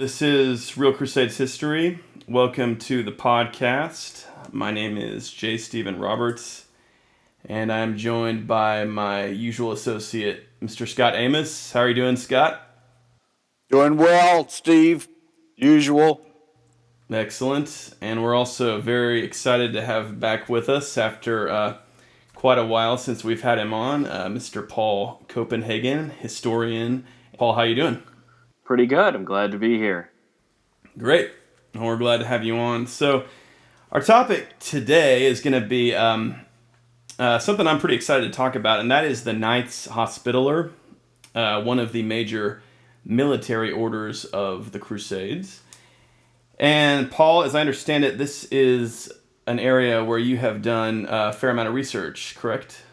This is Real Crusades History. Welcome to the podcast. My name is J. Stephen Roberts, and I'm joined by my usual associate, Mr. Scott Amos. How are you doing, Scott? Doing well, Steve. Usual. Excellent. And we're also very excited to have back with us after quite a while since we've had him on, Mr. Paul Copenhagen, historian. Paul, how you doing? Pretty good. I'm glad to be here. Great. Well, we're glad to have you on. So, our topic today is going to be something I'm pretty excited to talk about, and that is the Knights Hospitaller, one of the major military orders of the Crusades. And Paul, as I understand it, this is an area where you have done a fair amount of research, correct?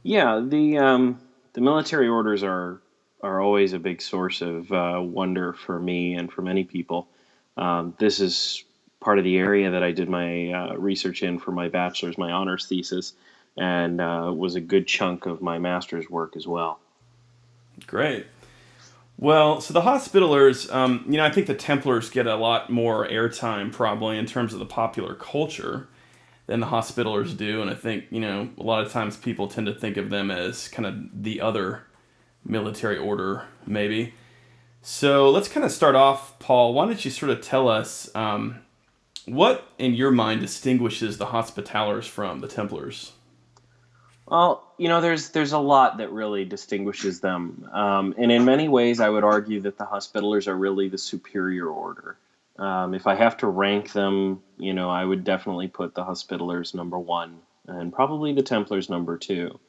Yeah, the military orders are always a big source of wonder for me and for many people. This is part of the area that I did my research in for my bachelor's, my honors thesis, and was a good chunk of my master's work as well. Great. Well, so the Hospitallers, I think the Templars get a lot more airtime probably in terms of the popular culture than the Hospitallers do, and I think, a lot of times people tend to think of them as kind of the other military order, maybe. So let's kind of start off, Paul. Why don't you sort of tell us what, in your mind, distinguishes the Hospitallers from the Templars? Well, there's a lot that really distinguishes them, and in many ways, I would argue that the Hospitallers are really the superior order. If I have to rank them, I would definitely put the Hospitallers number one, and probably the Templars number two.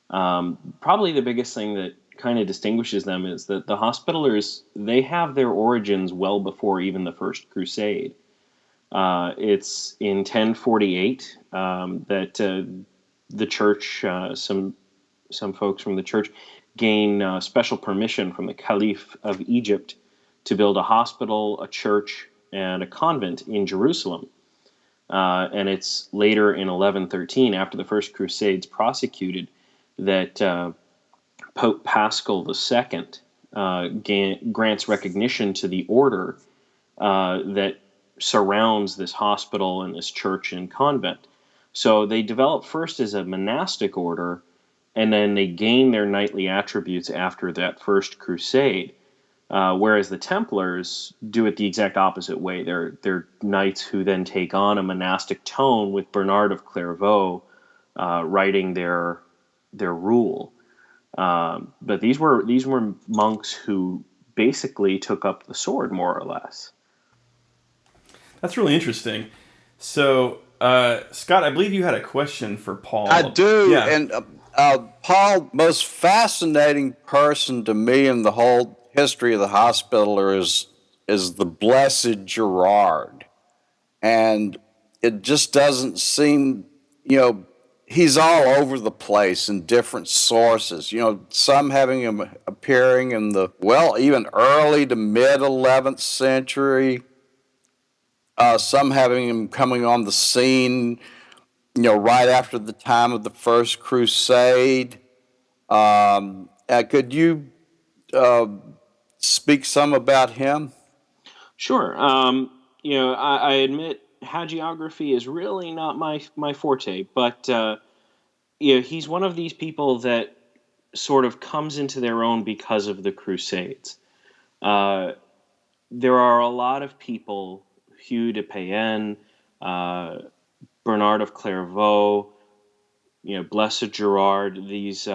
Probably the biggest thing that kind of distinguishes them is that the Hospitallers, they have their origins well before even the First Crusade. It's in 1048 that the church, some folks from the church, gain special permission from the Caliph of Egypt to build a hospital, a church, and a convent in Jerusalem. And it's later in 1113, after the First Crusades prosecuted, that Pope Paschal II grants recognition to the order that surrounds this hospital and this church and convent. So they develop first as a monastic order, and then they gain their knightly attributes after that First Crusade. Whereas the Templars do it the exact opposite way. They're knights who then take on a monastic tone, with Bernard of Clairvaux writing their rule. But these were monks who basically took up the sword, more or less. That's really interesting. So, Scott, I believe you had a question for Paul. I do. Yeah. And Paul, most fascinating person to me in the whole history of the Hospitaller is the blessed Gerard. And it just doesn't seem, he's all over the place in different sources. Some having him appearing in even early to mid 11th century. Some having him coming on the scene, right after the time of the First Crusade. Could you speak some about him? Sure. I admit hagiography is really not my forte, but he's one of these people that sort of comes into their own because of the Crusades. There are a lot of people, Hugh de Payenne, Bernard of Clairvaux, Blessed Gerard, these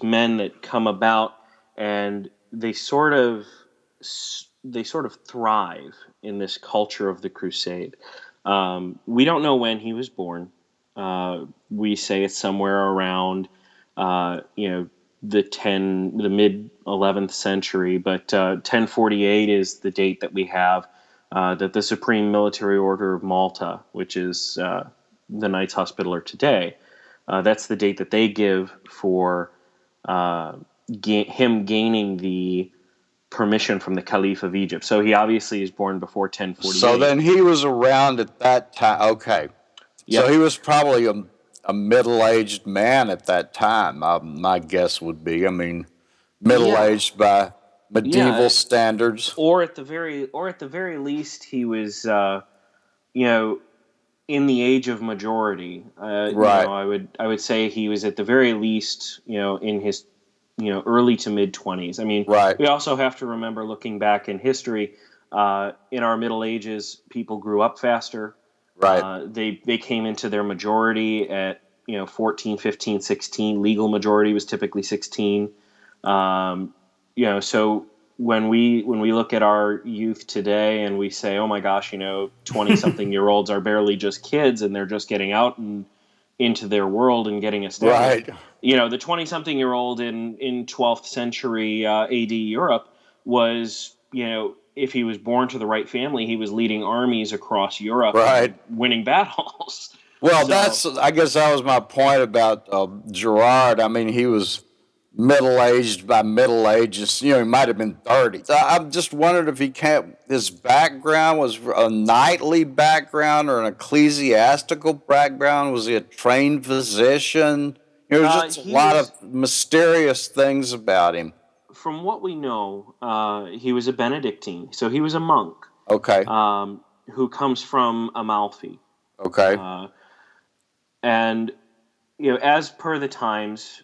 men that come about, and they sort of thrive in this culture of the Crusade. We don't know when he was born. We say it's somewhere around, the mid 11th century, but 1048 is the date that we have that the Supreme Military Order of Malta, which is the Knights Hospitaller today, that's the date that they give for him gaining the permission from the Caliph of Egypt. So he obviously is born before 1048. So then he was around at that time. Okay. Yep. So he was probably a middle-aged man at that time, my guess would be. I mean, middle-aged by medieval standards. Or at the very least, he was you know, in the age of majority. Right. I would say he was at the very least, in his, early to mid 20s. I mean, Right. we also have to remember, looking back in history, in our Middle Ages, people grew up faster. Right. They came into their majority at 14, 15, 16. Legal majority was typically 16. So when we look at our youth today and we say, oh my gosh, 20 something year olds are barely just kids and they're just getting out and into their world and getting established. Right. The 20 something year old in 12th century AD Europe was, if he was born to the right family, he was leading armies across Europe and Right. winning battles. Well, So I guess that was my point about Gerard. I mean, he was middle aged by Middle Ages. He might have been 30. So I'm just wondering if his background was a knightly background or an ecclesiastical background. Was he a trained physician? There's just a he lot of was, mysterious things about him. from what we know, he was a Benedictine. So he was a monk, Okay. who comes from Amalfi. Okay. And as per the times,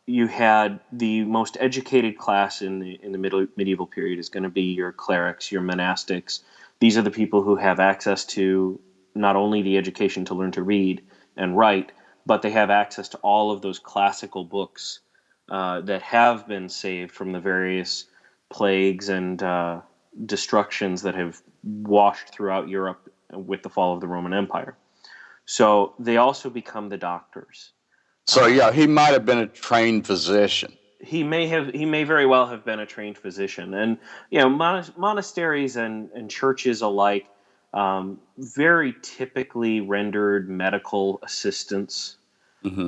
you had the most educated class in the medieval period is going to be your clerics, your monastics. These are the people who have access to not only the education to learn to read and write, but they have access to all of those classical books that have been saved from the various plagues and destructions that have washed throughout Europe with the fall of the Roman Empire. So they also become the doctors. So yeah, he might have been a trained physician. He may very well have been a trained physician, and monasteries and churches alike very typically rendered medical assistance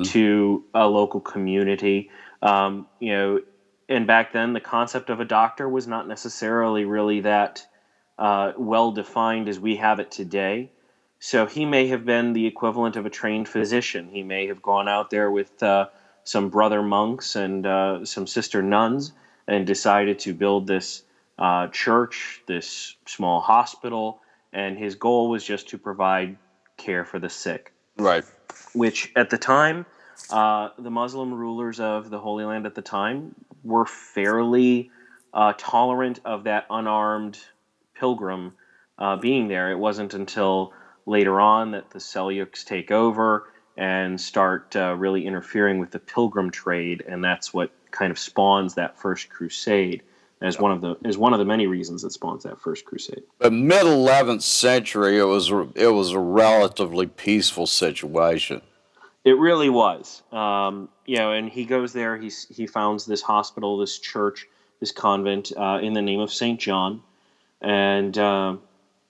to a local community. And back then the concept of a doctor was not necessarily really that well defined as we have it today. So he may have been the equivalent of a trained physician. He may have gone out there with some brother monks and some sister nuns and decided to build this church, this small hospital, and his goal was just to provide care for the sick. Right. Which at the time, the Muslim rulers of the Holy Land at the time were fairly tolerant of that unarmed pilgrim being there. It wasn't until later on that the Seljuks take over and start really interfering with the pilgrim trade, and that's what kind of spawns that first crusade as one of the many reasons that spawns that first crusade. But mid 11th century, it was a relatively peaceful situation. It really was. And he goes there. He founds this hospital, this church, this convent in the name of Saint John, and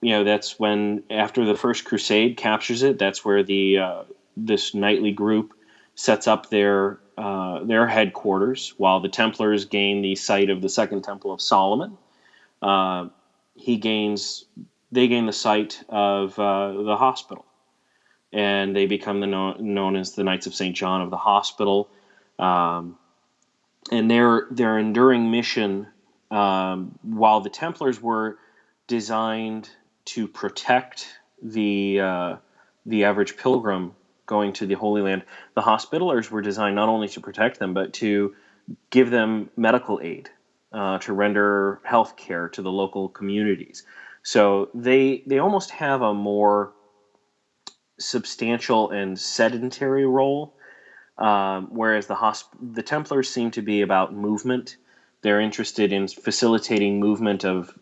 that's when, after the First Crusade captures it, that's where this knightly group sets up their headquarters, while the Templars gain the site of the Second Temple of Solomon. They gain the site of the hospital, and they become known as the Knights of St. John of the Hospital. And their enduring mission, while the Templars were designed to protect the average pilgrim going to the Holy Land, the Hospitallers were designed not only to protect them, but to give them medical aid, to render health care to the local communities. So they almost have a more substantial and sedentary role, whereas the Templars seem to be about movement. They're interested in facilitating movement of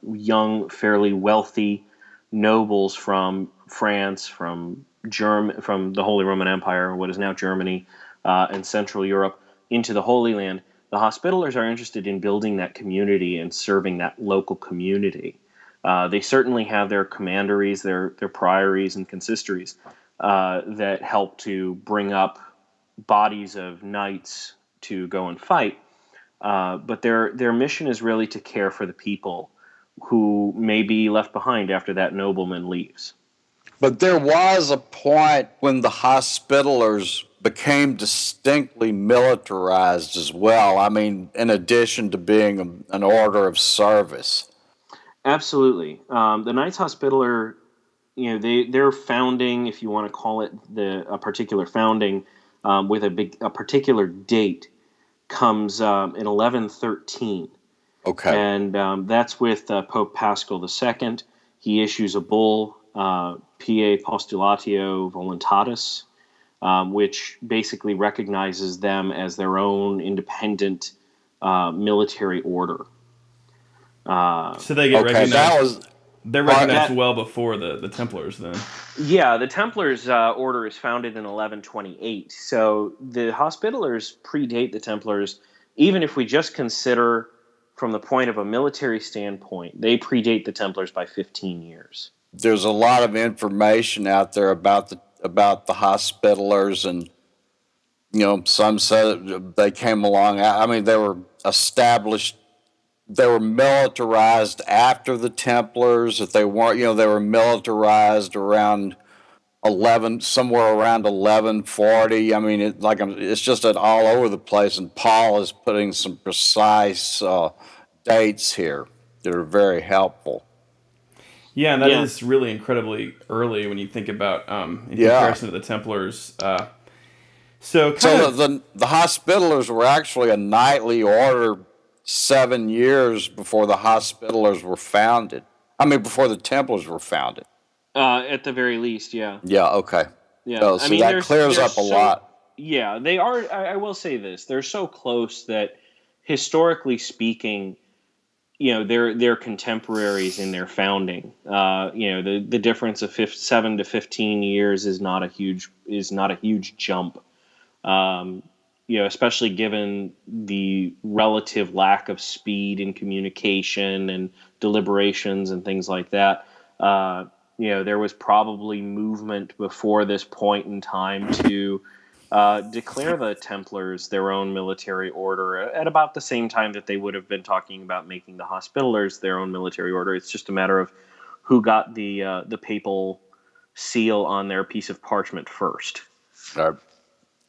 young, fairly wealthy nobles from France, from the Holy Roman Empire, what is now Germany, and Central Europe, into the Holy Land. The Hospitallers are interested in building that community and serving that local community. They certainly have their commanderies, their priories and consistories that help to bring up bodies of knights to go and fight. But their mission is really to care for the people who may be left behind after that nobleman leaves. But there was a point when the Hospitallers became distinctly militarized as well. I mean, in addition to being an order of service. Absolutely. The Knights Hospitaller, their founding, if you want to call it a particular founding, with a particular date, comes in 1113. Okay. And that's with Pope Paschal II. He issues a bull, PA Postulatio Voluntatis, which basically recognizes them as their own independent military order. So they get Okay, recognized. that was They're part. recognized well before the Templars. Then. Yeah, the Templars order is founded in 1128. So the Hospitallers predate the Templars, even if we just consider from the point of a military standpoint, they predate the Templars by 15 years. There's a lot of information out there about the Hospitallers, and some said they came along. I mean, they were established. They were militarized after the Templars. If they weren't, they were militarized around 1140. I mean, it's just all over the place. And Paul is putting some precise dates here that are very helpful. Yeah, and that is really incredibly early when you think about in comparison to the Templars. So the Hospitallers were actually a knightly order 7 years before the Hospitallers were founded. I mean, before the Templars were founded. At the very least, yeah. Yeah. Okay. Yeah. So that clears up a lot. Yeah, they are. I will say this: they're so close that, historically speaking, they're contemporaries in their founding. The difference of 7 to 15 years is not a huge jump. Especially given the relative lack of speed in communication and deliberations and things like that. There was probably movement before this point in time to declare the Templars their own military order at about the same time that they would have been talking about making the Hospitallers their own military order. It's just a matter of who got the papal seal on their piece of parchment first.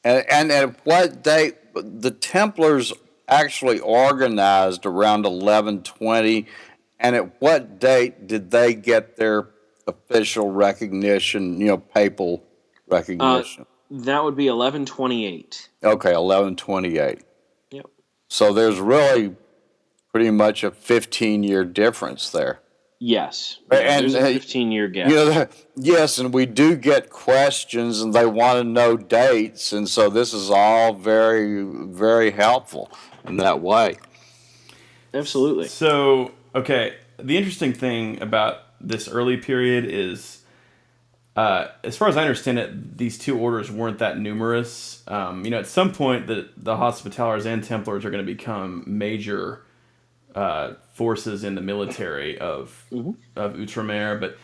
And at what date the Templars actually organized around 1120, and at what date did they get their official recognition, papal recognition? That would be 1128. Okay, 1128. Yep. So there's really pretty much a 15-year difference there. Yes. There's a 15-year gap. Yes, and we do get questions, and they want to know dates, and so this is all very, very helpful in that way. Absolutely. So, okay, the interesting thing about this early period is, as far as I understand it, these two orders weren't that numerous. At some point, the Hospitallers and Templars are going to become major forces in the military of Outremer, but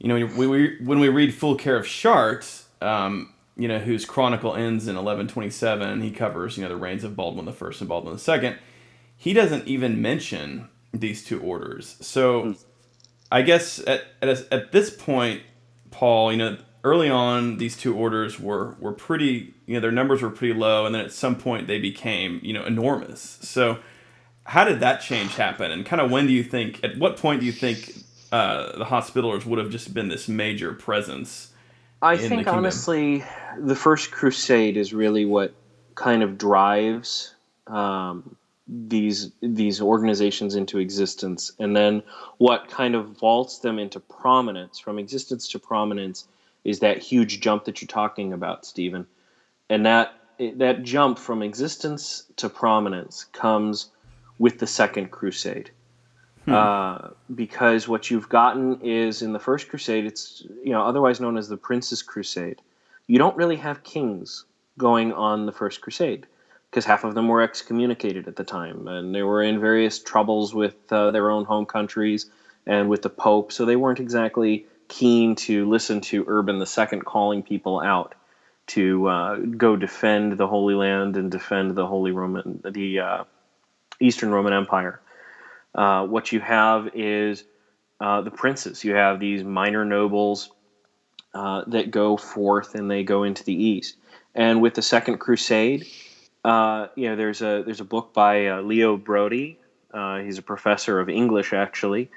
when we read Full Care of Chartres, whose chronicle ends in 1127, he covers the reigns of Baldwin I and Baldwin II. He doesn't even mention these two orders. So I guess at this point, Paul, early on these two orders were pretty, their numbers were pretty low, and then at some point they became enormous. So how did that change happen, and kind of at what point do you think the Hospitallers would have just been this major presence? I think honestly, the First Crusade is really what kind of drives these organizations into existence, and then what kind of vaults them into prominence. From existence to prominence is that huge jump that you're talking about, Stephen, and that jump from existence to prominence comes with the Second Crusade. Because what you've gotten is, in the First Crusade, it's otherwise known as the Prince's Crusade. You don't really have kings going on the First Crusade, because half of them were excommunicated at the time, and they were in various troubles with their own home countries and with the Pope, so they weren't exactly keen to listen to Urban II calling people out to go defend the Holy Land and defend the Eastern Roman Empire. What you have is the princes. You have these minor nobles that go forth and they go into the east. And with the Second Crusade, there's a book by Leo Brody. He's a professor of English, actually.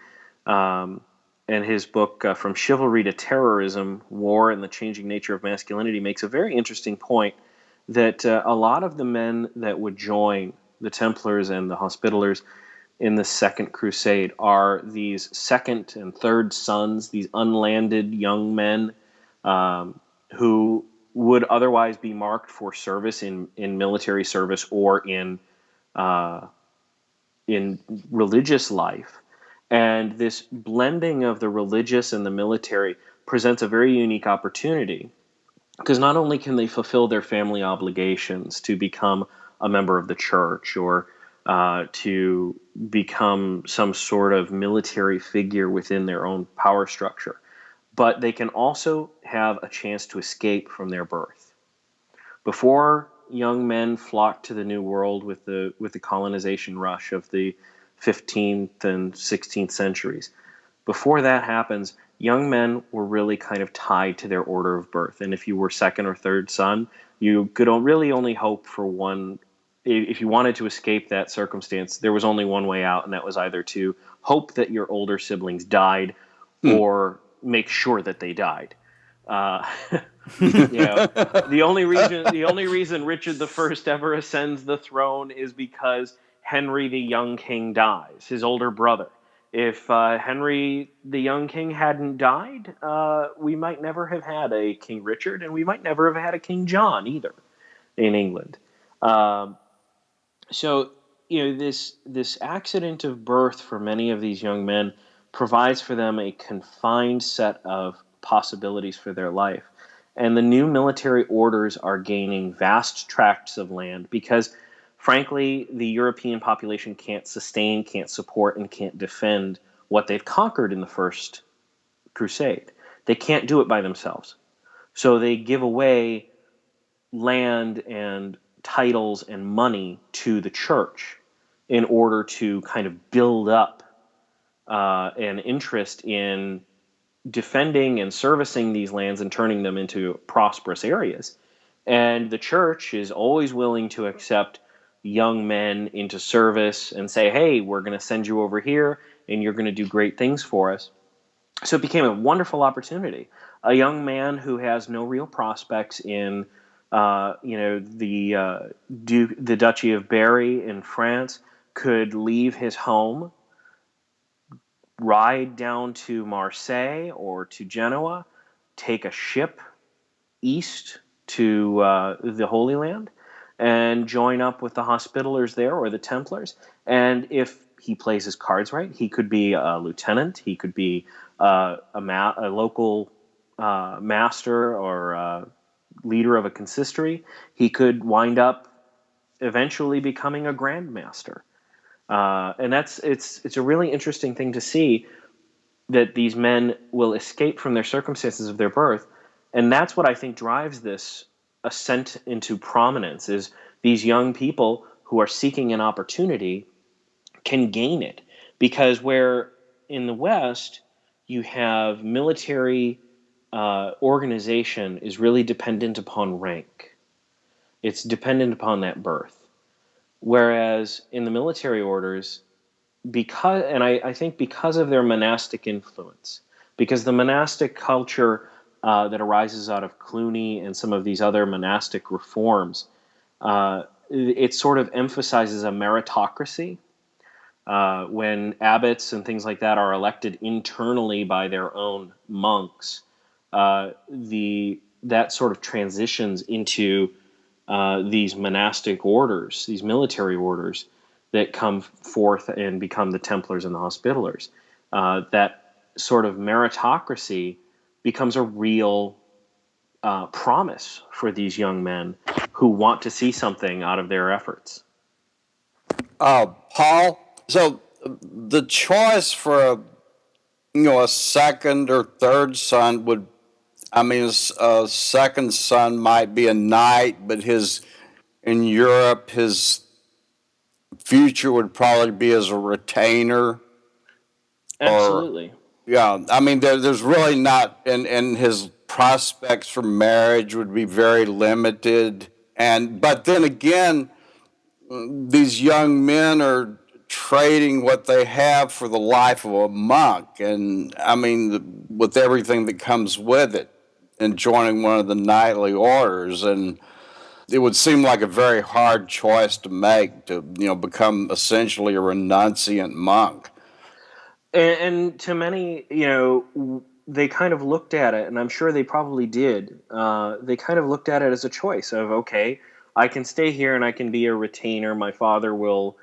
Um, and his book, From Chivalry to Terrorism, War and the Changing Nature of Masculinity, makes a very interesting point that a lot of the men that would join the Templars and the Hospitallers in the Second Crusade are these second and third sons, these unlanded young men who would otherwise be marked for service in military service or uh, in religious life. And this blending of the religious and the military presents a very unique opportunity because not only can they fulfill their family obligations to become a member of the church or to become some sort of military figure within their own power structure, but they can also have a chance to escape from their birth. Before young men flocked to the New World with the colonization rush of the 15th and 16th centuries, before that happens, young men were really kind of tied to their order of birth. And if you were second or third son, you could really only hope for one. If you wanted to escape that circumstance, there was only one way out, and that was either to hope that your older siblings died Hmm. or make sure that they died. Uh, you know, the only reason Richard the First ever ascends the throne is because Henry the young king dies, his older brother. If Henry the young king hadn't died, we might never have had a King Richard, and we might never have had a King John either in England. Um, so this accident of birth for many of these young men provides for them a confined set of possibilities for their life, and the new military orders are gaining vast tracts of land because frankly the European population can't sustain, can't support, and can't defend what they've conquered in the first crusade. They can't do it by themselves, so they give away land and titles and money to the church in order to kind of build up an interest in defending and servicing these lands and turning them into prosperous areas. And the church is always willing to accept young men into service and say, hey, we're going to send you over here and you're going to do great things for us. So it became a wonderful opportunity. A young man who has no real prospects in, the Duchy of Berry in France could leave his home, ride down to Marseille or to Genoa, take a ship east to the Holy Land, and join up with the Hospitallers there or the Templars. And if he plays his cards right, he could be a lieutenant, he could be a local master or leader of a consistory. He could wind up eventually becoming a grandmaster. And it's a really interesting thing to see that these men will escape from their circumstances of their birth, and that's what I think drives this ascent into prominence. Is these young people who are seeking an opportunity can gain it, because where in the West you have military organization is really dependent upon rank. It's dependent upon that birth. Whereas in the military orders, I think because of their monastic influence, because the monastic culture that arises out of Cluny and some of these other monastic reforms, it sort of emphasizes a meritocracy. When abbots and things like that are elected internally by their own monks, that sort of transitions into these monastic orders, these military orders that come forth and become the Templars and the Hospitallers. That sort of meritocracy becomes a real promise for these young men who want to see something out of their efforts. Paul, so the choice for a second or third son would, I mean, a second son might be a knight, but in Europe, his future would probably be as a retainer, or Absolutely. yeah. I mean, there's really not, and his prospects for marriage would be very limited. But then again, these young men are trading what they have for the life of a monk, and I mean, with everything that comes with it, and joining one of the knightly orders, and it would seem like a very hard choice to make, to become essentially a renunciant monk. And to many, they kind of looked at it, and I'm sure they probably did. They kind of looked at it as a choice of, okay, I can stay here and I can be a retainer. My father will,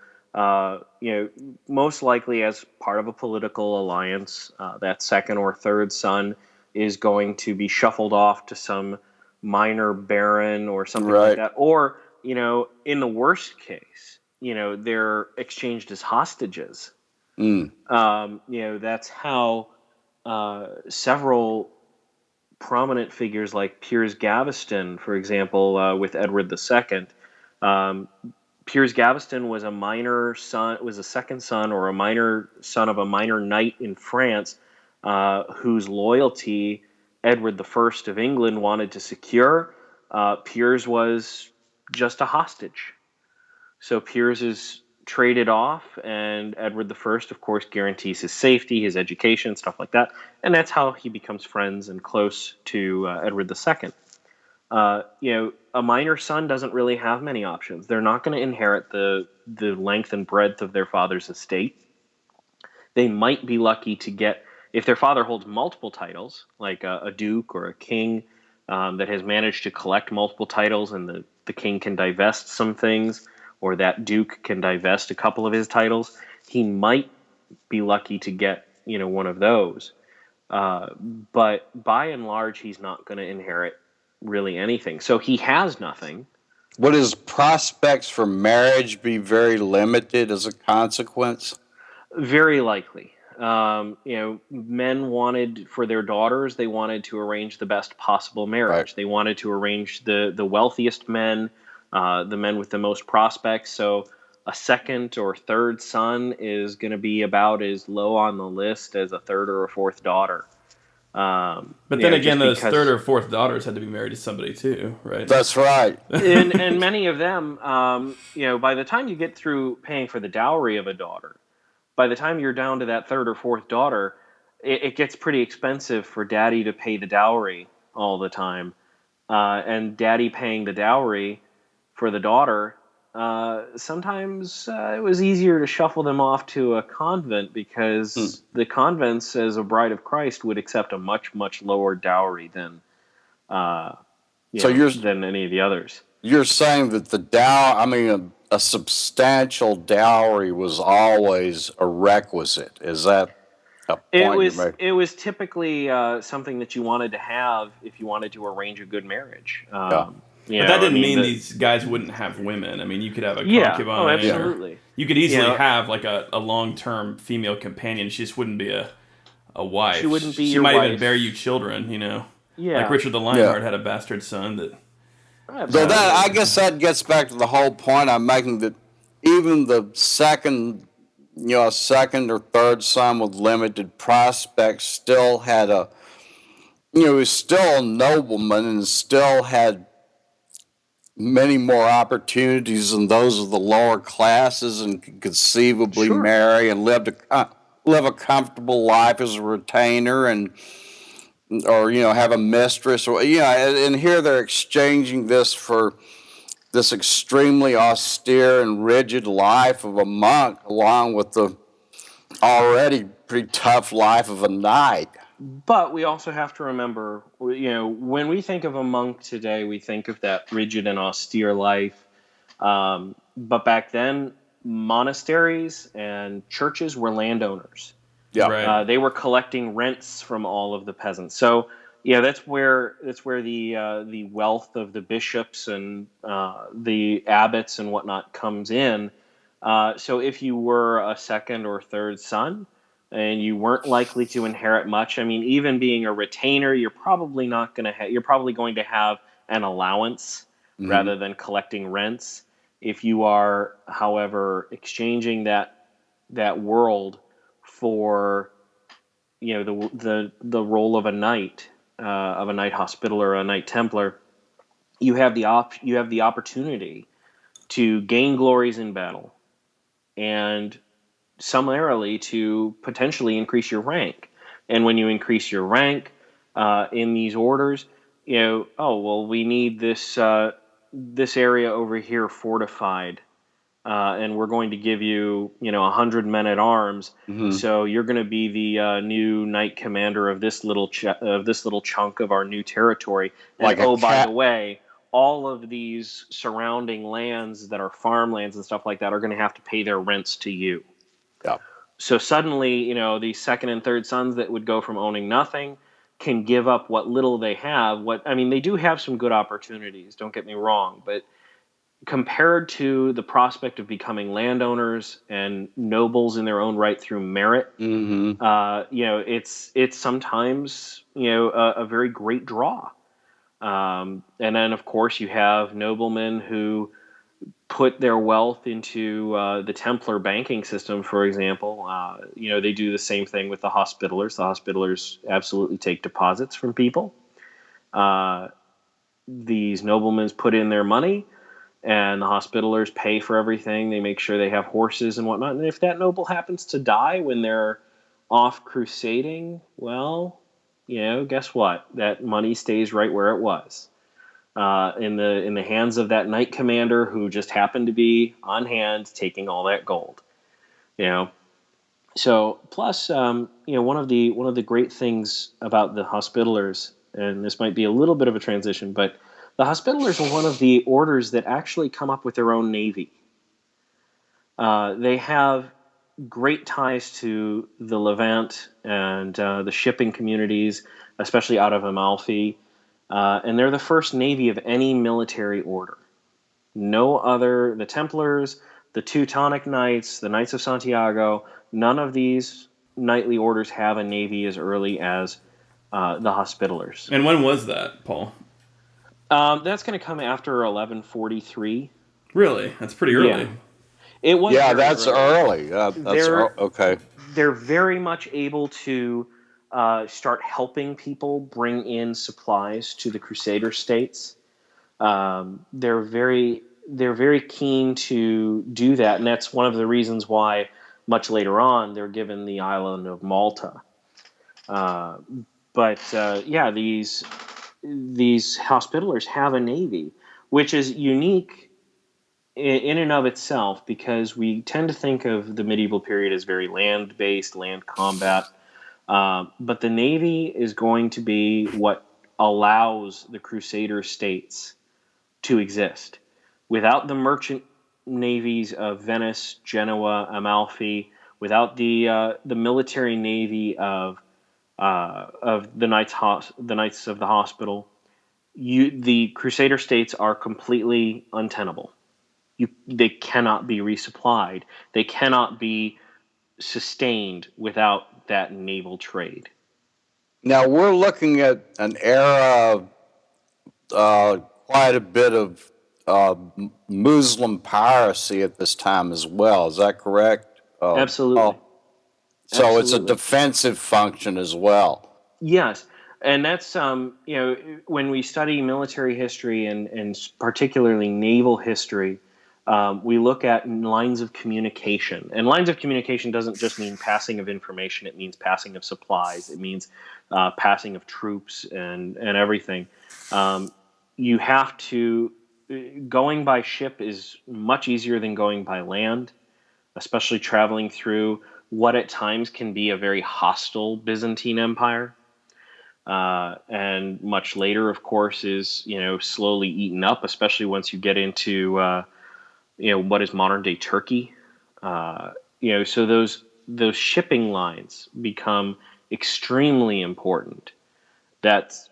most likely as part of a political alliance, that second or third son is going to be shuffled off to some minor baron or something like Right. that. Or, in the worst case, they're exchanged as hostages. Mm. That's how several prominent figures like Piers Gaveston, for example, with Edward II. Um, Piers Gaveston was a second son or a minor son of a minor knight in France, whose loyalty Edward I of England wanted to secure. Piers was just a hostage. So Piers is traded off, and Edward I, of course, guarantees his safety, his education, stuff like that. And that's how he becomes friends and close to Edward II. A minor son doesn't really have many options. They're not going to inherit the length and breadth of their father's estate. They might be lucky to get, if their father holds multiple titles, like a duke or a king that has managed to collect multiple titles, and the king can divest some things, or that duke can divest a couple of his titles, he might be lucky to get one of those. But by and large, he's not going to inherit really anything. So he has nothing. Would his prospects for marriage be very limited as a consequence? Very likely. Men wanted for their daughters, they wanted to arrange the best possible marriage. Right. They wanted to arrange the wealthiest men, the men with the most prospects. So a second or third son is going to be about as low on the list as a third or a fourth daughter. But then again, Just those third because, or fourth daughters had to be married to somebody too, right? That's right. and many of them, by the time you get through paying for the dowry of a daughter, by the time you're down to that third or fourth daughter, it gets pretty expensive for daddy to pay the dowry all the time. And daddy paying the dowry for the daughter, sometimes it was easier to shuffle them off to a convent, because the convents, as a bride of Christ, would accept a much, much lower dowry than, So you're than any of the others. you're saying that a substantial dowry was always a requisite. Is that a It point you're was making? it was typically something that you wanted to have if you wanted to arrange a good marriage. Yeah. But that didn't mean these guys wouldn't have women. I mean, you could have a Yeah. Oh, concubine, or absolutely. you could easily have like a long-term female companion. She just wouldn't be a She wife. wouldn't be She your might even wife. bear you children. Like Yeah. Richard the Lionheart had a bastard son that. So that, I Absolutely. guess that gets back to the whole point I'm making, that even the second or third son with limited prospects still had was still a nobleman and still had many more opportunities than those of the lower classes, and could conceivably Sure. marry and live a comfortable life as a retainer, or have a mistress, or and here they're exchanging this for this extremely austere and rigid life of a monk, along with the already pretty tough life of a knight. But we also have to remember, when we think of a monk today, we think of that rigid and austere life. But back then, monasteries and churches were landowners. Yeah. Right. They were collecting rents from all of the peasants. So yeah, that's where the wealth of the bishops and the abbots and whatnot comes in. So if you were a second or third son and you weren't likely to inherit much, I mean, even being a retainer, you're probably not going to you're probably going to have an allowance Mm-hmm. rather than collecting rents. If you are, however, exchanging that world for the role of a knight, of a Knight Hospitaller or a Knight Templar, you have the opportunity to gain glories in battle and summarily to potentially increase your rank. And when you increase your rank in these orders, oh well, we need this area over here fortified, and we're going to give you 100 men at arms. So you're going to be the new knight commander of this little chunk of our new territory. And Like a by the cat. way, all of these surrounding lands that are farmlands and stuff like that are going to have to pay their rents to you. Yeah. So suddenly, these second and third sons that would go from owning nothing can give up what little they have. They do have some good opportunities, don't get me wrong, but compared to the prospect of becoming landowners and nobles in their own right through merit, it's sometimes a very great draw. And then, of course, you have noblemen who put their wealth into the Templar banking system, for example. They do the same thing with the Hospitallers. The Hospitallers absolutely take deposits from people. These noblemen put in their money, and the Hospitallers pay for everything. They make sure they have horses and whatnot. And if that noble happens to die when they're off crusading, well, guess what? That money stays right where it was, in the hands of that knight commander who just happened to be on hand taking all that gold. So plus, one of the great things about the Hospitallers, and this might be a little bit of a transition, but the Hospitallers are one of the orders that actually come up with their own navy. They have great ties to the Levant and the shipping communities, especially out of Amalfi, and they're the first navy of any military order. No other, the Templars, the Teutonic Knights, the Knights of Santiago, none of these knightly orders have a navy as early as the Hospitallers. And when was that, Paul? That's going to come after 1143. Really? That's pretty Yeah, early. it was Yeah, very that's early. early. Okay. They're very much able to start helping people bring in supplies to the Crusader states. They're very keen to do that, and that's one of the reasons why much later on they're given the island of Malta. But these Hospitallers have a navy, which is unique in and of itself, because we tend to think of the medieval period as very land-based, land combat. But the navy is going to be what allows the Crusader states to exist. Without the merchant navies of Venice, Genoa, Amalfi, without the military navy of the Knights of the Hospital, the Crusader states are completely untenable. They cannot be resupplied. They cannot be sustained without that naval trade. Now we're looking at an era of quite a bit of Muslim piracy at this time as well. Is that correct? Absolutely. So it's a Absolutely. defensive function as well. Yes. And that's, when we study military history and particularly naval history, we look at lines of communication. And lines of communication doesn't just mean passing of information, it means passing of supplies, it means passing of troops and everything. You have to, going by ship is much easier than going by land, especially traveling through what at times can be a very hostile Byzantine Empire. And much later, of course, is slowly eaten up, especially once you get into what is modern day Turkey. So those shipping lines become extremely important. That's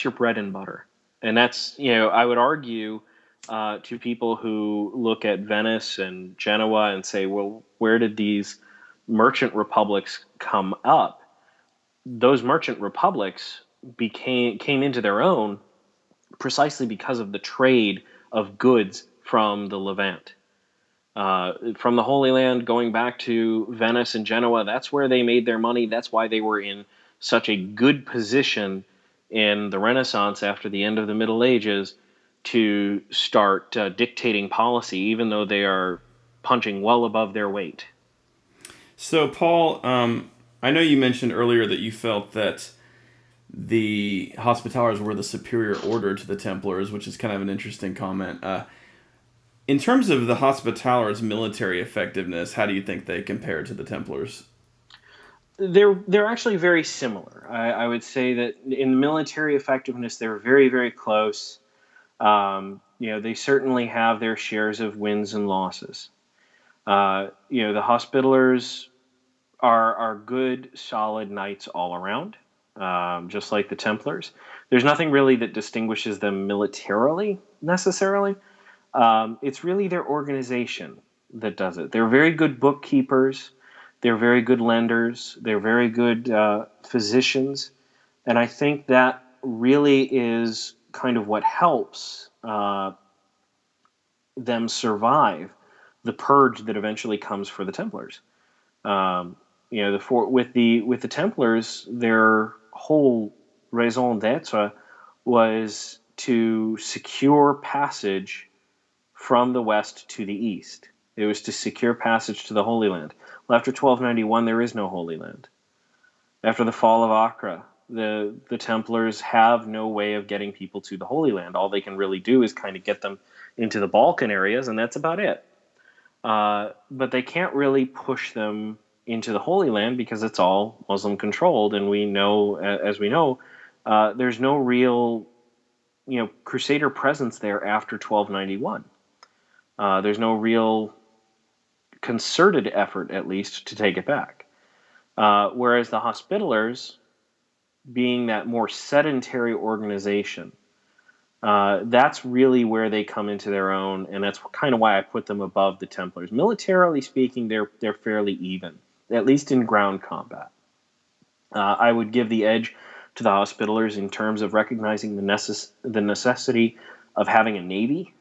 your bread and butter, and that's I would argue to people who look at Venice and Genoa and say, well, where did these merchant republics come up? Those merchant republics came into their own precisely because of the trade of goods from the Levant. From the Holy Land going back to Venice and Genoa, that's where they made their money. That's why they were in such a good position in the Renaissance after the end of the Middle Ages to start dictating policy, even though they are punching well above their weight. So, Paul, I know you mentioned earlier that you felt that the Hospitallers were the superior order to the Templars, which is kind of an interesting comment. In terms of the Hospitallers' military effectiveness, how do you think they compare to the Templars? They're actually very similar. I would say that in military effectiveness, they're very, very close. They certainly have their shares of wins and losses. The Hospitallers are good, solid knights all around, just like the Templars. There's nothing really that distinguishes them militarily necessarily. It's really their organization that does it. They're very good bookkeepers. They're very good lenders. They're very good physicians. And I think that really is kind of what helps them survive the purge that eventually comes for the Templars. Um, with the Templars, their whole raison d'être was to secure passage from the west to the east. It was to secure passage to the Holy Land. Well, after 1291, there is no Holy Land. After the fall of Acre, the Templars have no way of getting people to the Holy Land. All they can really do is kind of get them into the Balkan areas, and that's about it. But they can't really push them into the Holy Land because it's all Muslim controlled, and we know, as we know, there's no real, Crusader presence there after 1291. There's no real concerted effort, at least, to take it back. Whereas the Hospitallers, being that more sedentary organization, that's really where they come into their own, and that's kind of why I put them above the Templars. Militarily speaking, they're fairly even, at least in ground combat. I would give the edge to the Hospitallers in terms of recognizing the necessity of having a navy,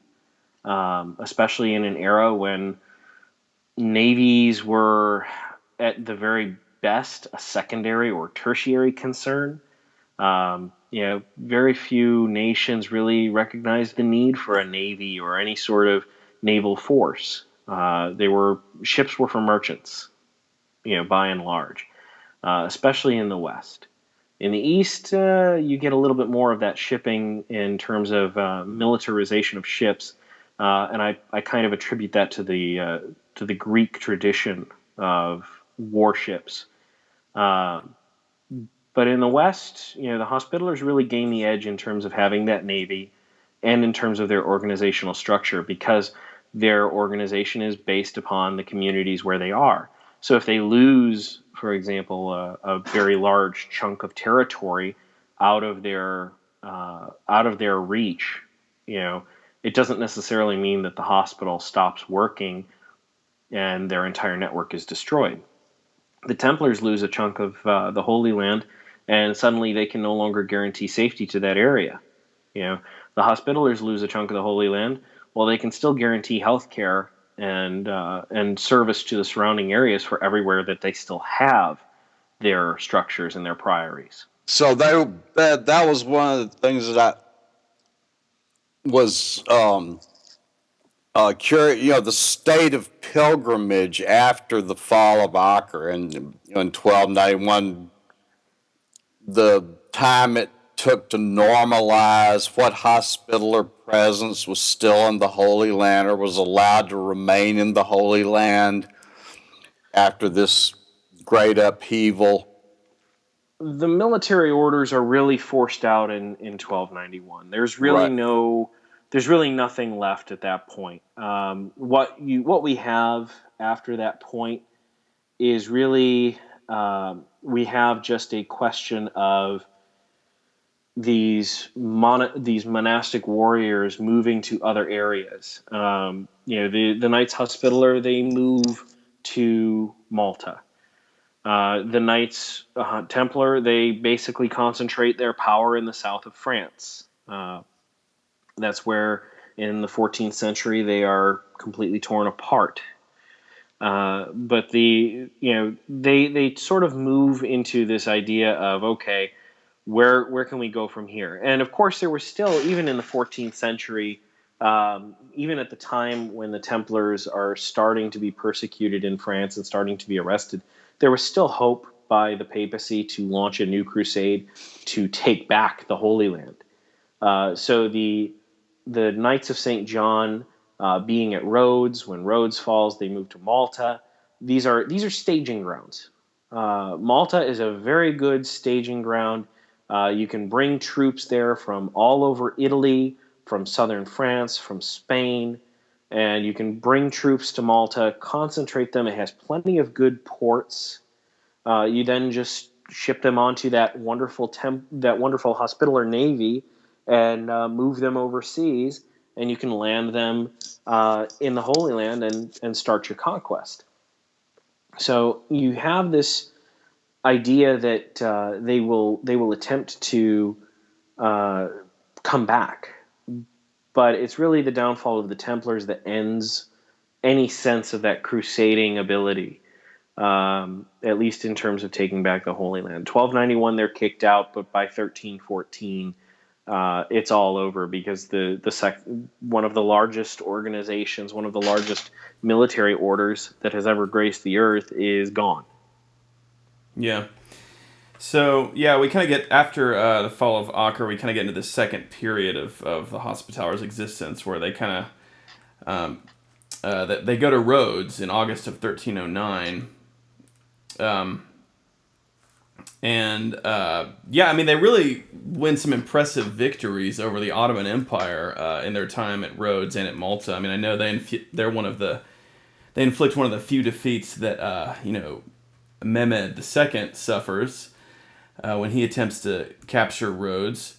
especially in an era when navies were at the very best a secondary or tertiary concern. Very few nations really recognized the need for a navy or any sort of naval force. Ships were for merchants, by and large, especially in the West. In the East, you get a little bit more of that shipping in terms of militarization of ships, and I kind of attribute that to the Greek tradition of warships. Uh, but in the West, the Hospitallers really gain the edge in terms of having that navy and in terms of their organizational structure because their organization is based upon the communities where they are. So if they lose, for example, a very large chunk of territory out of their reach, it doesn't necessarily mean that the hospital stops working and their entire network is destroyed. The Templars lose a chunk of the Holy Land, and suddenly they can no longer guarantee safety to that area. The Hospitallers lose a chunk of the Holy Land, well, they can still guarantee health care and service to the surrounding areas for everywhere that they still have their structures and their priories. So that was one of the things that I was curious. The state of pilgrimage after the fall of Acre in 1291, the time it took to normalize what Hospitaller presence was still in the Holy Land or was allowed to remain in the Holy Land after this great upheaval. The military orders are really forced out in 1291. Right. There's really nothing left at that point. What we have after that point is really we have just a question of these monastic warriors moving to other areas. The Knights Hospitaller, they move to Malta. The Knights Templar, they basically concentrate their power in the south of France. That's where in the 14th century they are completely torn apart. But they sort of move into this idea of, okay, where can we go from here? And of course, there was still, even in the 14th century, even at the time when the Templars are starting to be persecuted in France and starting to be arrested, there was still hope by the papacy to launch a new crusade to take back the Holy Land. So the Knights of St. John, being at Rhodes, when Rhodes falls, they move to Malta. These are staging grounds. Malta is a very good staging ground. You can bring troops there from all over Italy, from southern France, from Spain, and you can bring troops to Malta, concentrate them. It has plenty of good ports. You then just ship them onto that wonderful hospitaller navy, and move them overseas, and you can land them in the Holy Land and start your conquest. So you have this idea that they will attempt to uh, come back, but it's really the downfall of the Templars that ends any sense of that crusading ability. At least in terms of taking back the Holy Land. 1291, they're kicked out, but by 1314, it's all over, because one of the largest organizations, one of the largest military orders that has ever graced the earth, is gone. Yeah. So yeah, we kind of get after the fall of Acre, we kind of get into the second period of the Hospitallers' existence, where they kind of they go to Rhodes in August of 1309. Yeah, I mean, they really win some impressive victories over the Ottoman Empire in their time at Rhodes and at Malta. I mean, I know they inflict one of the few defeats that Mehmed II suffers when he attempts to capture Rhodes.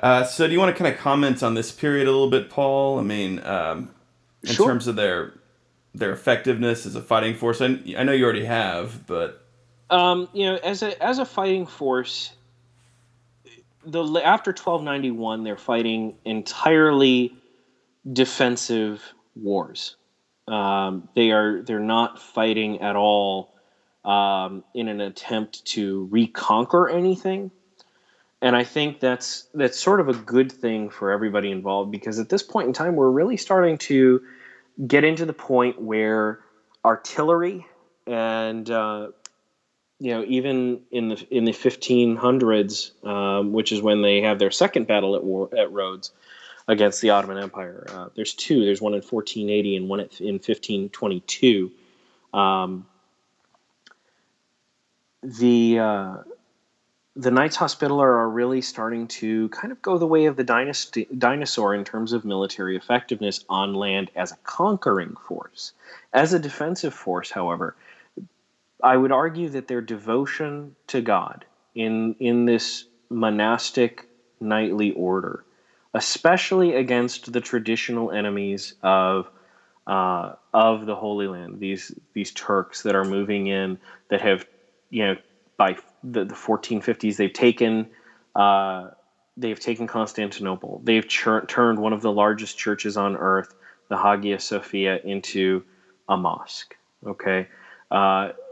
So, do you want to kind of comment on this period a little bit, Paul? I mean, in Sure. terms of their effectiveness as a fighting force. I know you already have, but As a fighting force, after 1291, they're fighting entirely defensive wars. They're not fighting at all in an attempt to reconquer anything. And I think that's sort of a good thing for everybody involved, because at this point in time, we're really starting to get into the point where artillery and even in the 1500s, which is when they have their second battle at Rhodes against the Ottoman Empire. There's two. There's one in 1480 and one in 1522. Um, the the Knights Hospitaller are really starting to kind of go the way of the dinosaur in terms of military effectiveness on land as a conquering force. As a defensive force, however, I would argue that their devotion to God in this monastic knightly order, especially against the traditional enemies of the Holy Land, these Turks that are moving in, that have, by the 1450s, they've taken Constantinople. They've turned one of the largest churches on earth, the Hagia Sophia, into a mosque. Okay,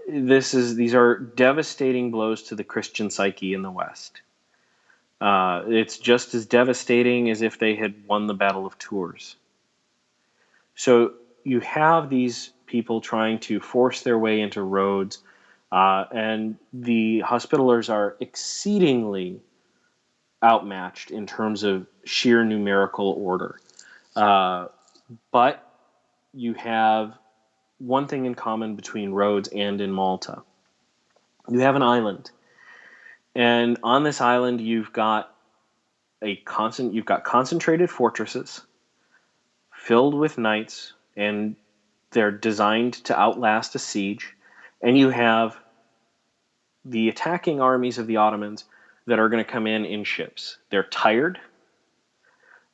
these are devastating blows to the Christian psyche in the West. It's just as devastating as if they had won the Battle of Tours. So you have these people trying to force their way into Rhodes, and the Hospitallers are exceedingly outmatched in terms of sheer numerical order. But you have one thing in common between Rhodes and in Malta. You have an island, and on this island you've got concentrated fortresses filled with knights, and they're designed to outlast a siege. And you have the attacking armies of the Ottomans that are going to come in ships. They're tired.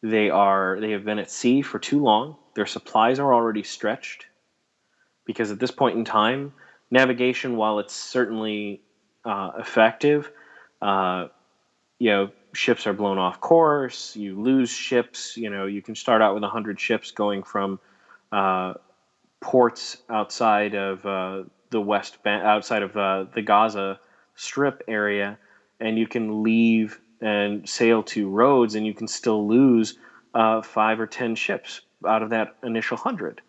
They have been at sea for too long. Their supplies are already stretched, because at this point in time, navigation, while it's certainly effective, uh, ships are blown off course. You lose ships. You can start out with 100 ships going from ports outside of the outside of the Gaza Strip area, and you can leave and sail to Rhodes, and you can still lose 5 or 10 ships out of that initial 100,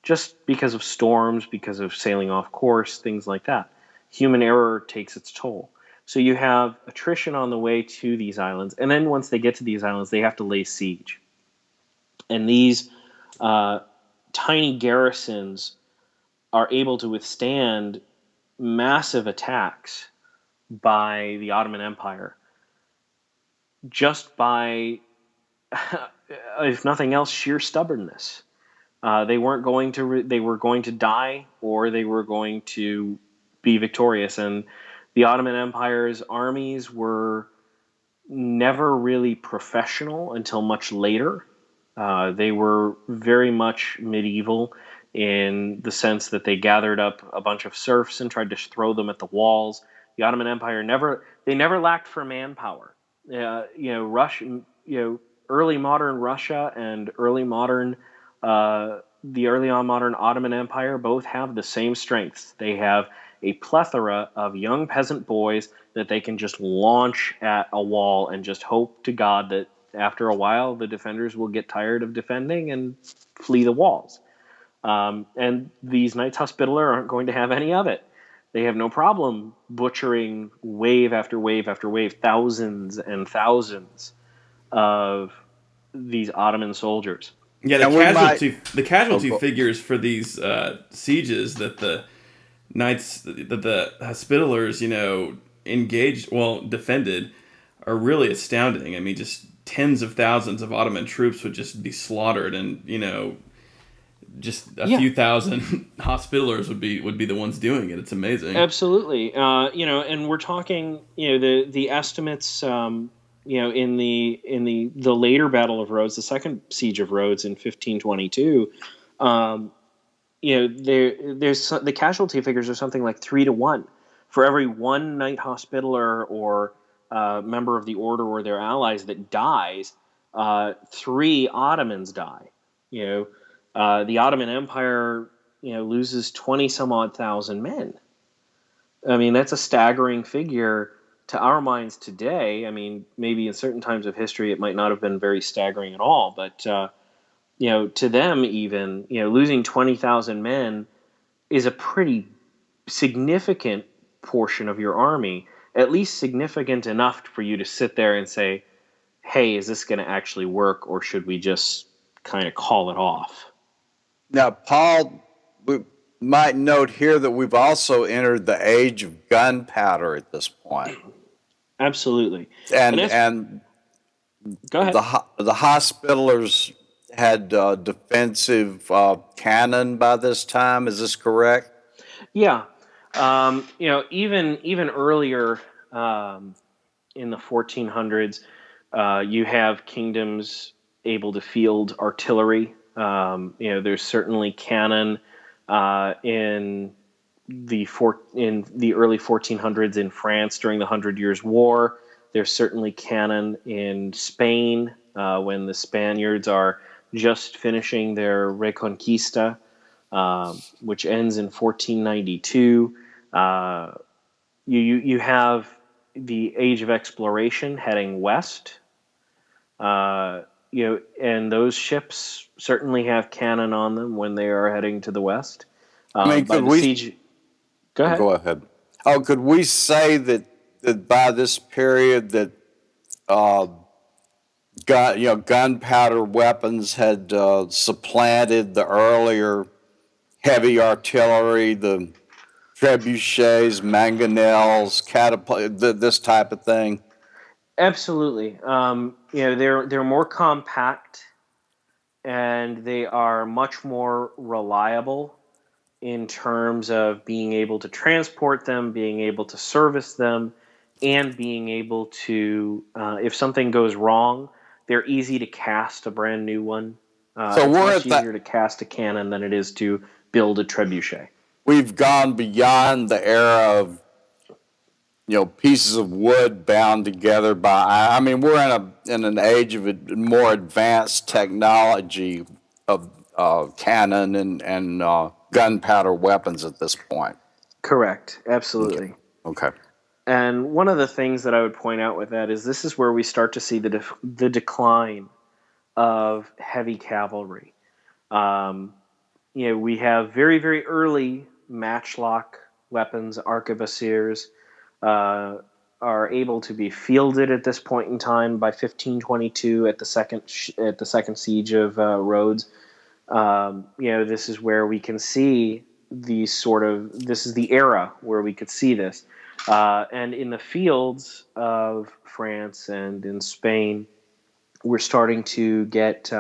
just because of storms, because of sailing off course, things like that. Human error takes its toll. So you have attrition on the way to these islands, and then once they get to these islands, they have to lay siege. And these uh, tiny garrisons are able to withstand massive attacks by the Ottoman Empire just by, if nothing else, sheer stubbornness. They weren't going to. They were going to die, or they were going to be victorious. And the Ottoman Empire's armies were never really professional until much later. They were very much medieval in the sense that they gathered up a bunch of serfs and tried to throw them at the walls. The Ottoman Empire never lacked for manpower. Russia, early modern Russia and the early on modern Ottoman Empire both have the same strengths. They have a plethora of young peasant boys that they can just launch at a wall and just hope to God that after a while the defenders will get tired of defending and flee the walls. And these Knights Hospitaller aren't going to have any of it. They have no problem butchering wave after wave after wave, thousands and thousands of these Ottoman soldiers. Yeah, And we might. the casualty Oh, figures for these sieges that the knights that the Hospitallers, engaged, well, defended, are really astounding. I mean, just tens of thousands of Ottoman troops would just be slaughtered, and just a Yeah, few thousand Hospitallers would be the ones doing it. It's amazing. absolutely. And we're talking, the estimates, in the later Battle of Rhodes, the second Siege of Rhodes in 1522, there's the casualty figures are something like 3 to 1. For every one Knight Hospitaller or member of the Order or their allies that dies, 3 Ottomans die. The Ottoman Empire, loses 20 some odd thousand men. I mean, that's a staggering figure to our minds today. I mean, maybe in certain times of history it might not have been very staggering at all, but to them, even losing 20,000 men is a pretty significant portion of your army, at least significant enough for you to sit there and say, "Hey, is this going to actually work, or should we just kind of call it off?" now, Paul, we might note here that we've also entered the age of gunpowder at this point, Absolutely. And and as and Go ahead. the Hospitallers had defensive cannon by this time. Is this correct? Yeah. Even earlier, in the 1400s, you have kingdoms able to field artillery. There's certainly cannon in the early 1400s in France during the Hundred Years' War. There's certainly cannon in Spain when the Spaniards are just finishing their Reconquista, which ends in 1492. You have the Age of Exploration heading west. And those ships certainly have cannon on them when they are heading to the west. I mean, By could the we siege, Go ahead. go ahead? Oh, could we say that by this period that uh, gunpowder weapons had supplanted the earlier heavy artillery, the trebuchets, mangonels, catapult, this type of thing? Absolutely. They're more compact and they are much more reliable in terms of being able to transport them, being able to service them, and being able to, if something goes wrong, they're easy to cast a brand new one. So It's we're much at that. easier to cast a cannon than it is to build a trebuchet. We've gone beyond the era of pieces of wood bound together by. I mean, we're in an age of more advanced technology of cannon and gunpowder weapons at this point. Correct. Okay. Absolutely. Okay. And one of the things that I would point out with that is this is where we start to see the decline of heavy cavalry. Um, we have very, very early matchlock weapons. Arquebusiers are able to be fielded at this point in time by 1522 at the second siege of Rhodes. This is where we can see this is the era where we could see this. And in the fields of France and in Spain, we're starting to get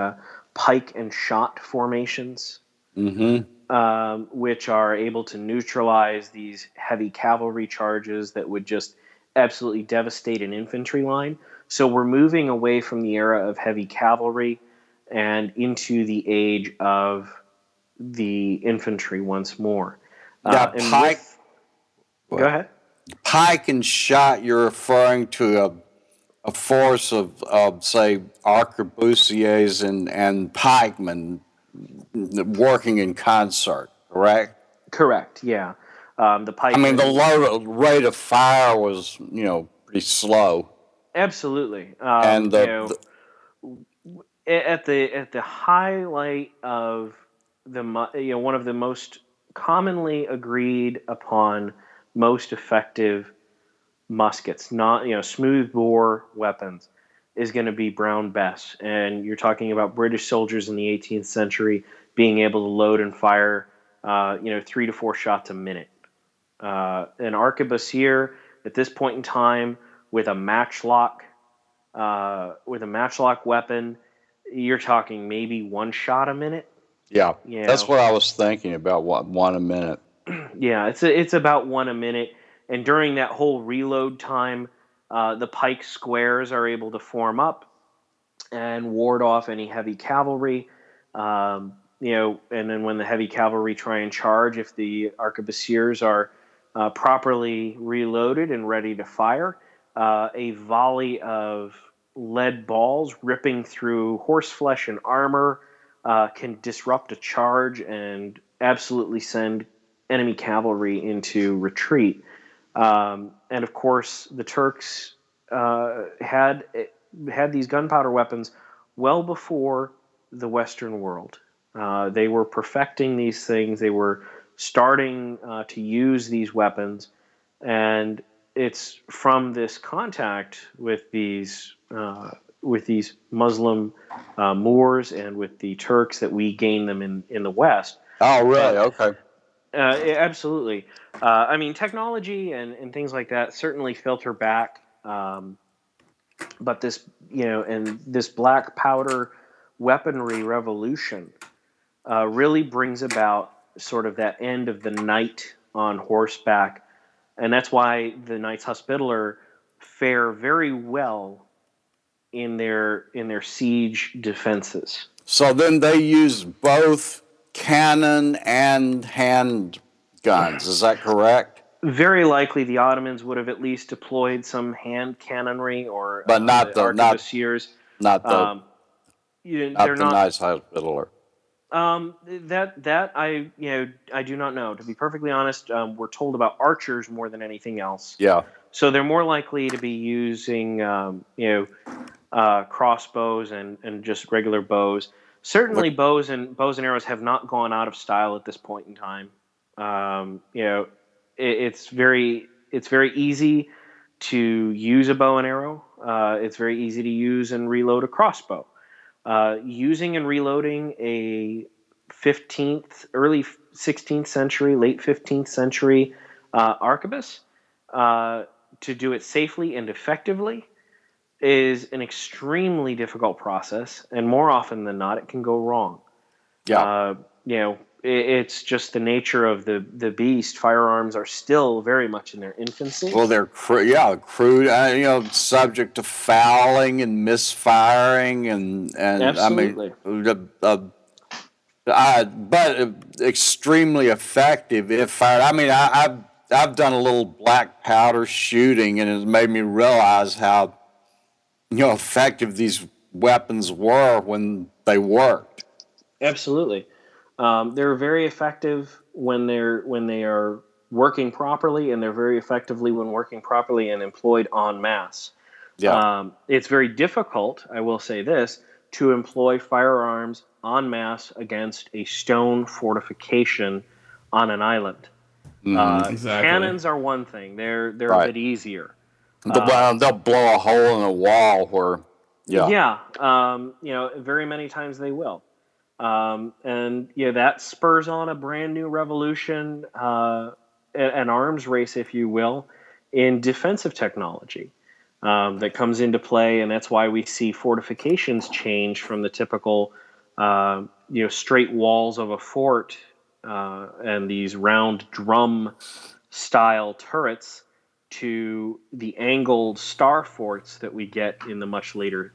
pike and shot formations, which are able to neutralize these heavy cavalry charges that would just absolutely devastate an infantry line. So we're moving away from the era of heavy cavalry and into the age of the infantry once more. Now, Go ahead. pike and shot, you're referring to a force of say, arquebusiers and pikemen working in concert, correct? Correct. Yeah. The pike. I mean, the rate of fire was, pretty slow. Absolutely. And At the highlight of one of the most commonly agreed upon most effective muskets, not smooth bore weapons, is going to be Brown Bess, and you're talking about British soldiers in the 18th century being able to load and fire 3 to 4 shots a minute. An arquebusier at this point in time with a matchlock weapon, you're talking maybe 1 shot a minute. Yeah, that's what I was thinking about. One a minute? Yeah, it's about 1 a minute, and during that whole reload time, the pike squares are able to form up and ward off any heavy cavalry. And then when the heavy cavalry try and charge, if the arquebusiers are properly reloaded and ready to fire, a volley of lead balls ripping through horseflesh and armor can disrupt a charge and absolutely send enemy cavalry into retreat. And of course, the Turks had these gunpowder weapons well before the Western world. They were perfecting these things. They were starting to use these weapons, and it's from this contact with these Muslim Moors and with the Turks that we gain them in the West. Oh, really? Okay. Absolutely. I mean, technology and things like that certainly filter back, but this black powder weaponry revolution really brings about sort of that end of the knight on horseback, and that's why the Knights Hospitaller fare very well in their siege defenses. So then they use both cannon and hand guns. Is that correct? Very likely, the Ottomans would have at least deployed some hand cannonry, or But not the the arquebusiers. not the Um, not they're the not. Knights Hospitaller. That I do not know. To be perfectly honest, we're told about archers more than anything else. Yeah. So they're more likely to be using crossbows and just regular bows. Certainly, bows and arrows have not gone out of style at this point in time. It's very easy to use a bow and arrow. It's very easy to use and reload a crossbow. Using and reloading a 15th, early 16th century, late 15th century arquebus to do it safely and effectively is an extremely difficult process, and more often than not, it can go wrong. Yeah. It's just the nature of the beast. Firearms are still very much in their infancy. Well, they're crude, subject to fouling and misfiring, and Absolutely. but extremely effective if fired. I mean, I've done a little black powder shooting, and it made me realize how effective these weapons were when they worked. Absolutely. They're very effective when they are working properly, and they're very effectively when working properly and employed en masse. Yeah. It's very difficult, I will say this, to employ firearms en masse against a stone fortification on an island. Exactly. Cannons are one thing; they're a Right. bit easier. They'll blow a hole in a wall where, yeah. Yeah, very many times they will. And that spurs on a brand new revolution, an arms race, if you will, in defensive technology that comes into play, and that's why we see fortifications change from the typical, straight walls of a fort and these round drum style turrets to the angled star forts that we get in the much later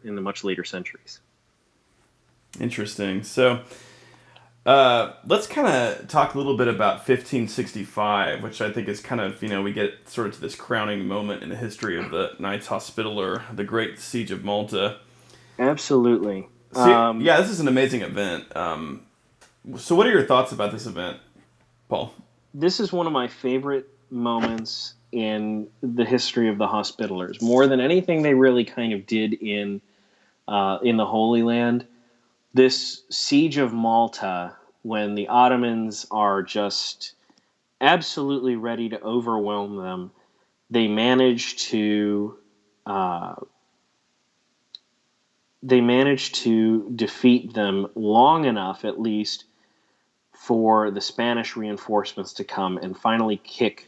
centuries. Interesting. So let's kind of talk a little bit about 1565, which I think is kind of, we get sort of to this crowning moment in the history of the Knights Hospitaller, the Great Siege of Malta. Absolutely. So, yeah, this is an amazing event. So what are your thoughts about this event, Paul? This is one of my favorite moments in the history of the Hospitallers. More than anything they really kind of did in the Holy Land, this Siege of Malta, when the Ottomans are just absolutely ready to overwhelm them, they manage to defeat them long enough, at least, for the Spanish reinforcements to come and finally kick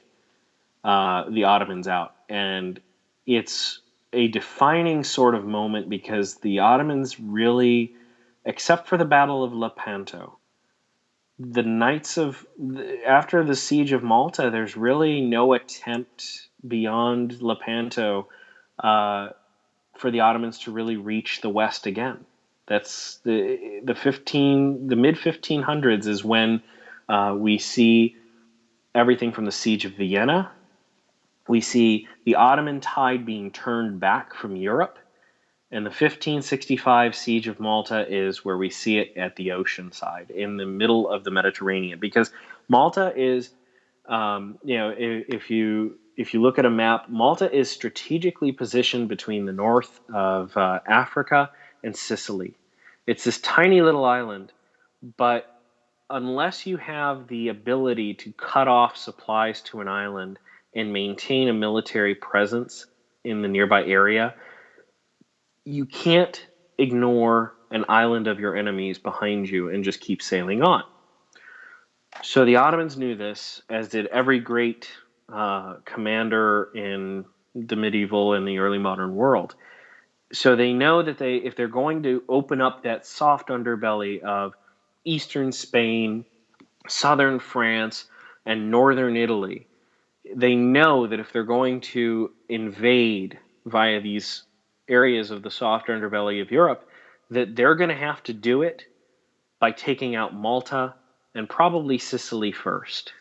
the Ottomans out. And it's a defining sort of moment because the Ottomans really, except for the Battle of Lepanto, the Knights of after the Siege of Malta, there's really no attempt beyond Lepanto for the Ottomans to really reach the West again. That's the mid 1500s is when we see everything from the Siege of Vienna. We see the Ottoman tide being turned back from Europe, and the 1565 Siege of Malta is where we see it at the ocean side, in the middle of the Mediterranean. Because Malta is, if you look at a map, Malta is strategically positioned between the north of Africa and Sicily. It's this tiny little island, but unless you have the ability to cut off supplies to an island and maintain a military presence in the nearby area, you can't ignore an island of your enemies behind you and just keep sailing on. So the Ottomans knew this, as did every great commander in the medieval and the early modern world. So they know that if they're going to open up that soft underbelly of eastern Spain, southern France, and northern Italy, they know that if they're going to invade via these areas of the soft underbelly of Europe, that they're going to have to do it by taking out Malta and probably Sicily first.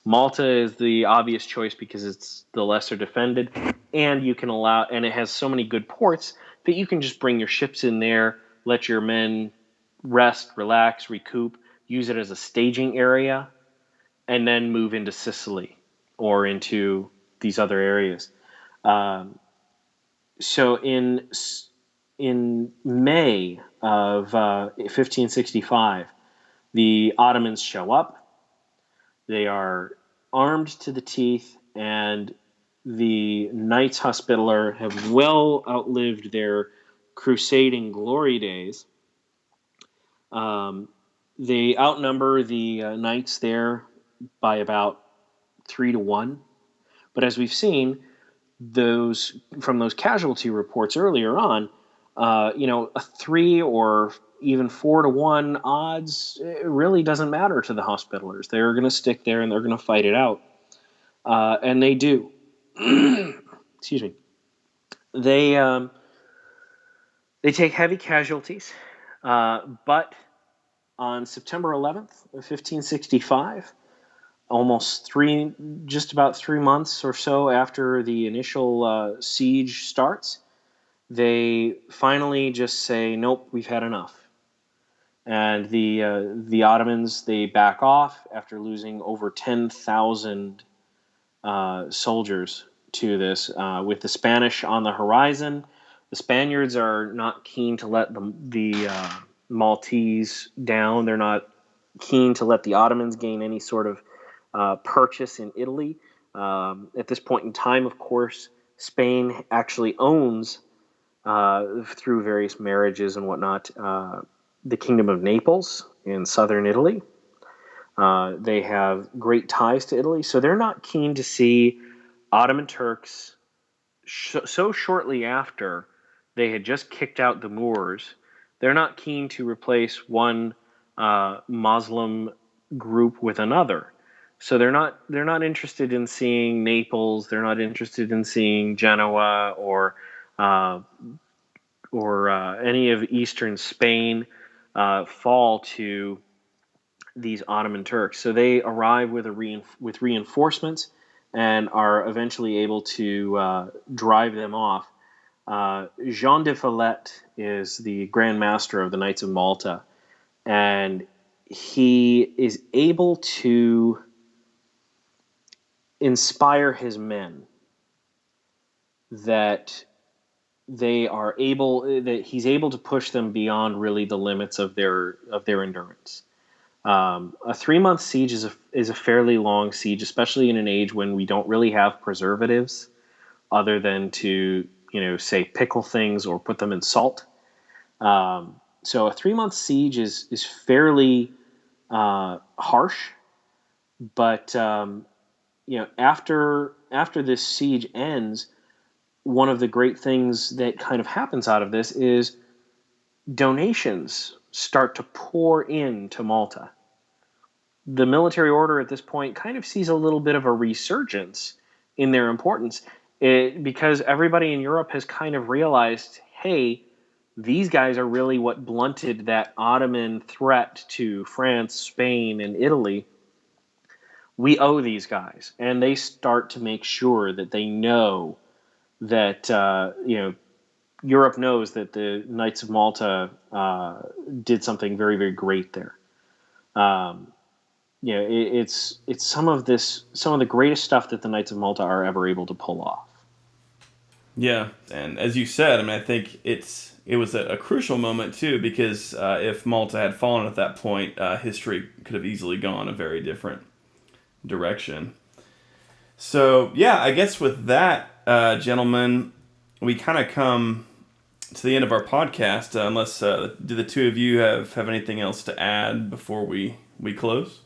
Malta is the obvious choice because it's the lesser defended, and and it has so many good ports that you can just bring your ships in there, let your men rest, relax, recoup, use it as a staging area, and then move into Sicily or into these other areas. So in May of 1565, the Ottomans show up. They are armed to the teeth, and the Knights Hospitaller have well outlived their crusading glory days. They outnumber the knights there by about 3-1. But as we've seen, from those casualty reports earlier on, a 3 or even 4-1 odds, it really doesn't matter to the Hospitallers. They're going to stick there and they're going to fight it out, and they do. Excuse me. They take heavy casualties, but on September 11th of 1565, just about 3 months or so after the initial siege starts, they finally just say, nope, we've had enough. And the Ottomans, they back off after losing over 10,000 soldiers to this. With the Spanish on the horizon, the Spaniards are not keen to let the Maltese down. They're not keen to let the Ottomans gain any sort of purchase in Italy. At this point in time, of course, Spain actually owns, through various marriages and whatnot, the Kingdom of Naples in southern Italy. They have great ties to Italy, so they're not keen to see Ottoman Turks. So shortly after they had just kicked out the Moors, they're not keen to replace one Muslim group with another. So they're not interested in seeing Naples. They're not interested in seeing Genoa uh, or any of eastern Spain fall to these Ottoman Turks. So they arrive with with reinforcements and are eventually able to drive them off. Jean de Follette is the Grand Master of the Knights of Malta, and he is able to inspire his men that he's able to push them beyond really the limits of their endurance. A 3-month siege is a fairly long siege, especially in an age when we don't really have preservatives other than to say pickle things or put them in salt. So a 3-month siege is fairly harsh, but after this siege ends, one of the great things that kind of happens out of this is donations start to pour into Malta. The military order at this point kind of sees a little bit of a resurgence in their importance, because everybody in Europe has kind of realized, hey, these guys are really what blunted that Ottoman threat to France, Spain, and Italy. We owe these guys. And they start to make sure that they know that, Europe knows that the Knights of Malta did something very, very great there. It's some of the greatest stuff that the Knights of Malta are ever able to pull off. Yeah, and as you said, I mean, I think it was a crucial moment too, because if Malta had fallen at that point, history could have easily gone a very different direction. So yeah, I guess with that, gentlemen, we kind of come to the end of our podcast. Unless do the two of you have anything else to add before we close?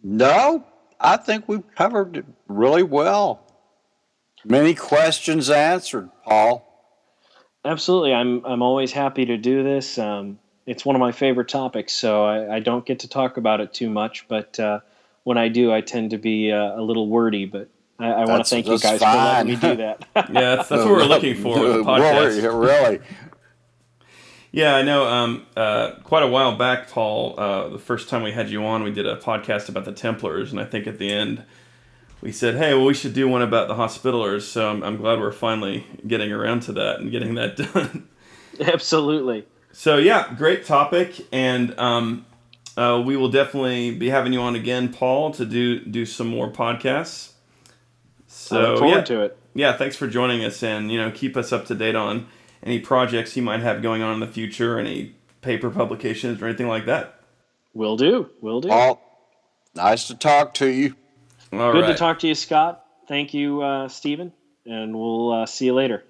No, I think we've covered it really well. Many questions answered, Paul. Absolutely, I'm always happy to do this. It's one of my favorite topics, so I don't get to talk about it too much. But when I do, I tend to be a little wordy. But I want to thank you That's guys for letting fine. me do that. Yeah, that's what we're looking for with the podcast. Really. Yeah, I know. Quite a while back, Paul, the first time we had you on, we did a podcast about the Templars, and I think at the end we said, "Hey, well, we should do one about the Hospitallers." So I'm glad we're finally getting around to that and getting that done. Absolutely. So yeah, great topic, and we will definitely be having you on again, Paul, to do some more podcasts. So I look forward to it. Yeah, thanks for joining us, and keep us up to date on any projects you might have going on in the future, any paper publications or anything like that. Will do. Paul, nice to talk to you. All Good right. to talk to you, Scott. Thank you, Stephen, and we'll see you later.